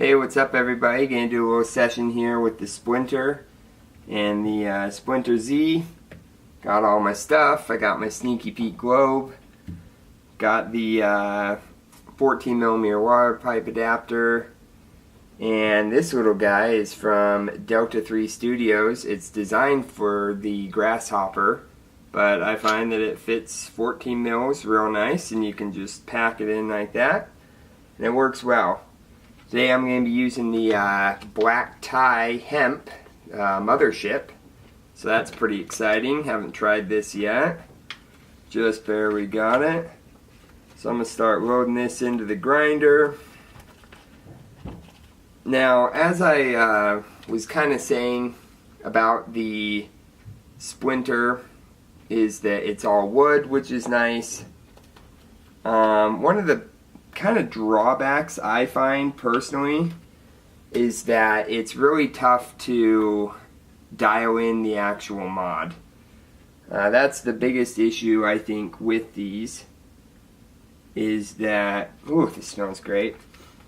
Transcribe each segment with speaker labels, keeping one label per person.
Speaker 1: Hey, what's up everybody? Gonna do a little session here with the Splinter and the Splinter Z. Got all my stuff. I got my Sneaky Pete globe. Got the 14mm water pipe adapter. And this little guy is from Delta 3 Studios. It's designed for the Grasshopper, but I find that it fits 14 mils real nice, and you can just pack it in like that, and it works well. Today I'm going to be using the black tie hemp mothership, so that's pretty exciting. Haven't tried this yet. Just barely got it. So I'm going to start loading this into the grinder. Now, as I was kind of saying about the Splinter, is that it's all wood, which is nice. One of the kind of drawbacks I find personally is that it's really tough to dial in the actual mod. That's the biggest issue I think with these, is that, ooh, this smells great.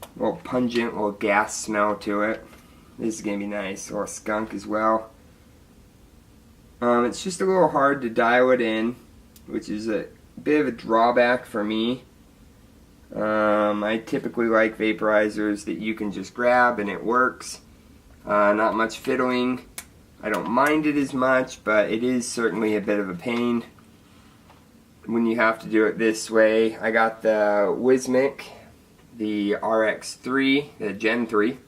Speaker 1: A little pungent, little gas smell to it. This is going to be nice. A little skunk as well. It's just a little hard to dial it in, which is a bit of a drawback for me. I typically like vaporizers that you can just grab and it works. Not much fiddling. I don't mind it as much, but it is certainly a bit of a pain when you have to do it this way. I got the Wismic, the RX3, the Gen 3.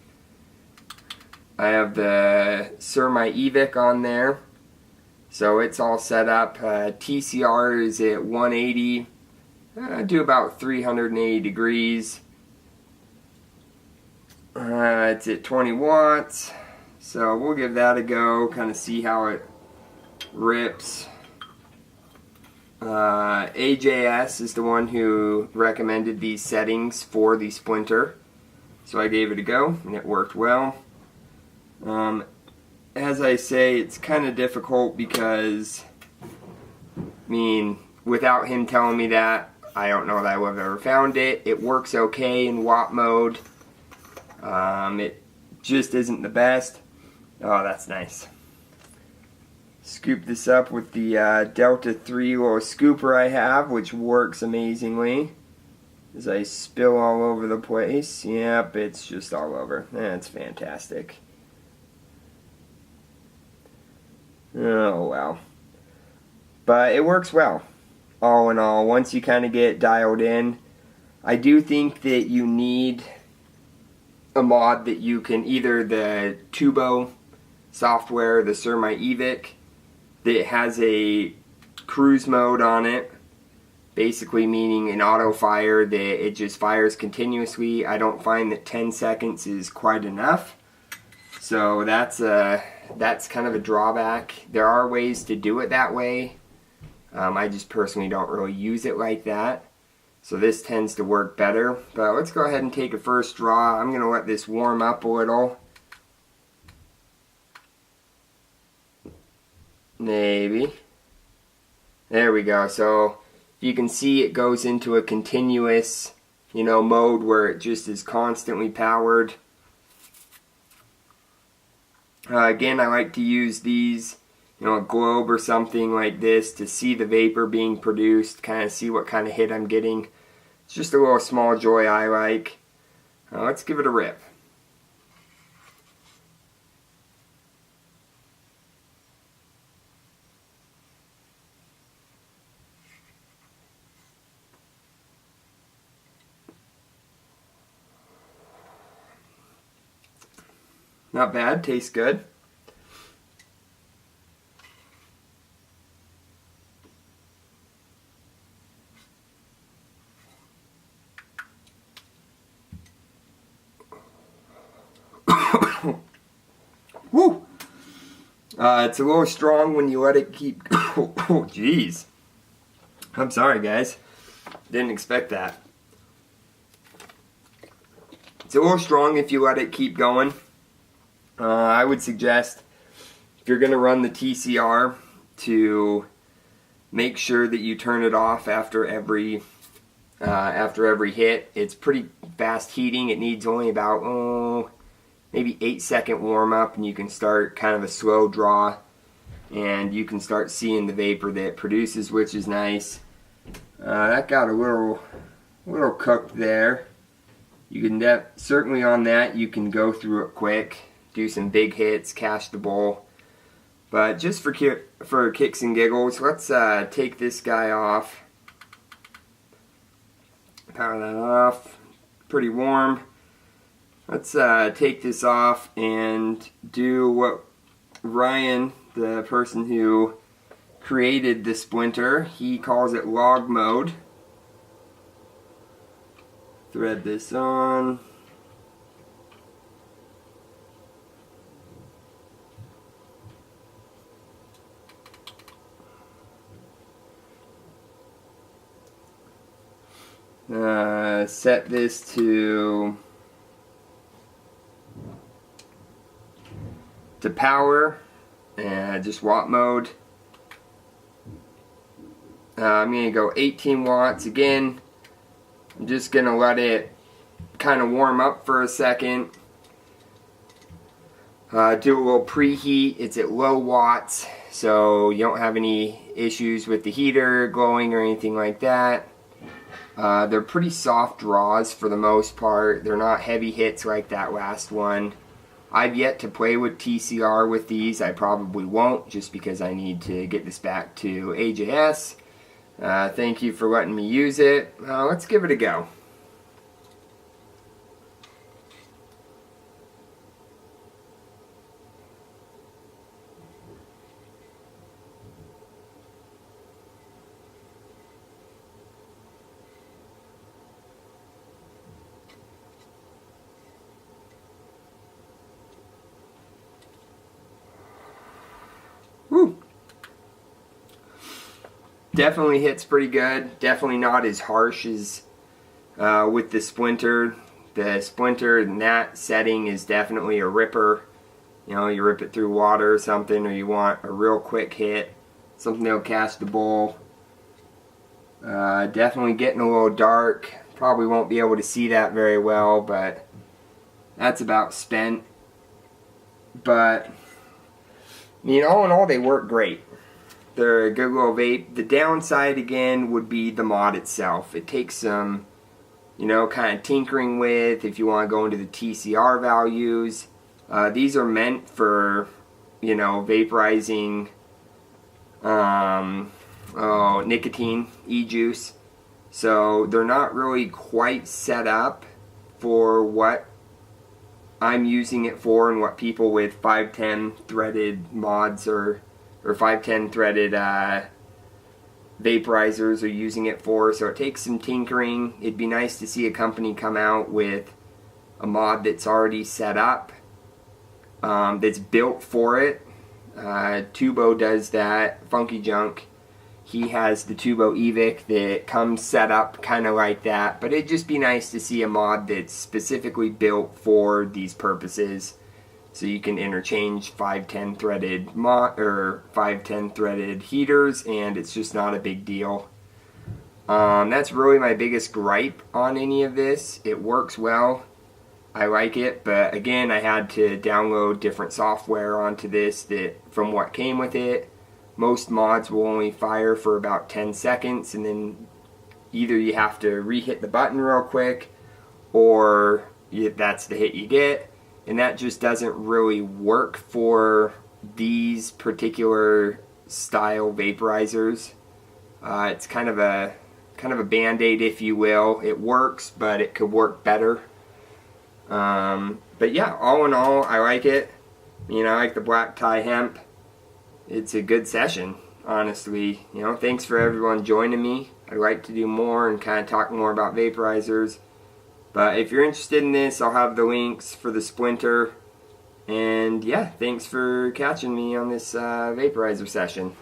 Speaker 1: I have the Evic on there, so it's all set up. TCR is at 180. Do about 380 degrees. It's at 20 watts, so we'll give that a go, kind of see how it rips. AJS is the one who recommended these settings for the Splinter, so I gave it a go and it worked well. As I say, it's kind of difficult because, I mean, without him telling me that, I don't know that I would have ever found it. It works okay in watt mode. It just isn't the best. Oh, that's nice. Scoop this up with the Delta 3 little scooper I have, which works amazingly. As I spill all over the place. Yep, it's just all over. That's fantastic. Oh, well. But it works well. All in all, once you kind of get it dialed in, I do think that you need a mod that you can, either the Tubo software, the Evic, that has a cruise mode on it, basically meaning an auto fire that it just fires continuously. I don't find that 10 seconds is quite enough, so that's kind of a drawback. There are ways to do it that way. I just personally don't really use it like that, so this tends to work better. But let's go ahead and take a first draw. I'm going to let this warm up a little. Maybe. There we go. So you can see it goes into a continuous, mode where it just is constantly powered. Again, I like to use these, a globe or something like this to see the vapor being produced, kind of see what kind of hit I'm getting. It's just a little small joy I like. Let's give it a rip. Not bad, tastes good. Woo! It's a little strong when you let it keep. Oh, jeez. I'm sorry, guys. Didn't expect that. It's a little strong if you let it keep going. I would suggest, if you're going to run the TCR, to make sure that you turn it off after every after every hit. It's pretty fast heating. It needs only about maybe 8-second warm up, and you can start kind of a slow draw, and you can start seeing the vapor that it produces, which is nice. That got a little cooked there. You can certainly on that you can go through it quick, do some big hits, cash the bowl. But just for kicks and giggles, let's take this guy off. Power that off. Pretty warm. Let's take this off and do what Ryan, the person who created the Splinter, he calls it log mode. Thread this on. Set this to power, just watt mode. I'm going to go 18 watts again. I'm just going to let it kind of warm up for a second. Do a little preheat. It's at low watts, so you don't have any issues with the heater glowing or anything like that. They're pretty soft draws for the most part. They're not heavy hits like that last one. I've yet to play with TCR with these. I probably won't, just because I need to get this back to AJS. Thank you for letting me use it. Let's give it a go. Woo. Definitely hits pretty good. Definitely not as harsh as with the Splinter. The Splinter in that setting is definitely a ripper. You know, you rip it through water or something, or you want a real quick hit, something that'll catch the bowl. Definitely getting a little dark. Probably won't be able to see that very well, but that's about spent. But all in all, they work great. They're a good little vape. The downside, again, would be the mod itself. It takes some, kind of tinkering with if you want to go into the TCR values. These are meant for, vaporizing nicotine, e-juice. So they're not really quite set up for what I'm using it for and what people with 510 threaded mods or 510 threaded vaporizers are using it for. So it takes some tinkering. It'd be nice to see a company come out with a mod that's already set up, that's built for it. Tubo does that. Funky Junk, he has the Tubo Evic that comes set up kind of like that. But it'd just be nice to see a mod that's specifically built for these purposes, so you can interchange 510 threaded 510 threaded heaters, and it's just not a big deal. That's really my biggest gripe on any of this. It works well. I like it, but again, I had to download different software onto this that from what came with it. Most mods will only fire for about 10 seconds, and then either you have to re-hit the button real quick, or that's the hit you get. And that just doesn't really work for these particular style vaporizers. It's kind of a band-aid, if you will. It works, but it could work better. But yeah, all in all, I like it. I like the black tie hemp. It's a good session, honestly. Thanks for everyone joining me. I'd like to do more and kind of talk more about vaporizers. But if you're interested in this, I'll have the links for the Splinter. And yeah, thanks for catching me on this vaporizer session.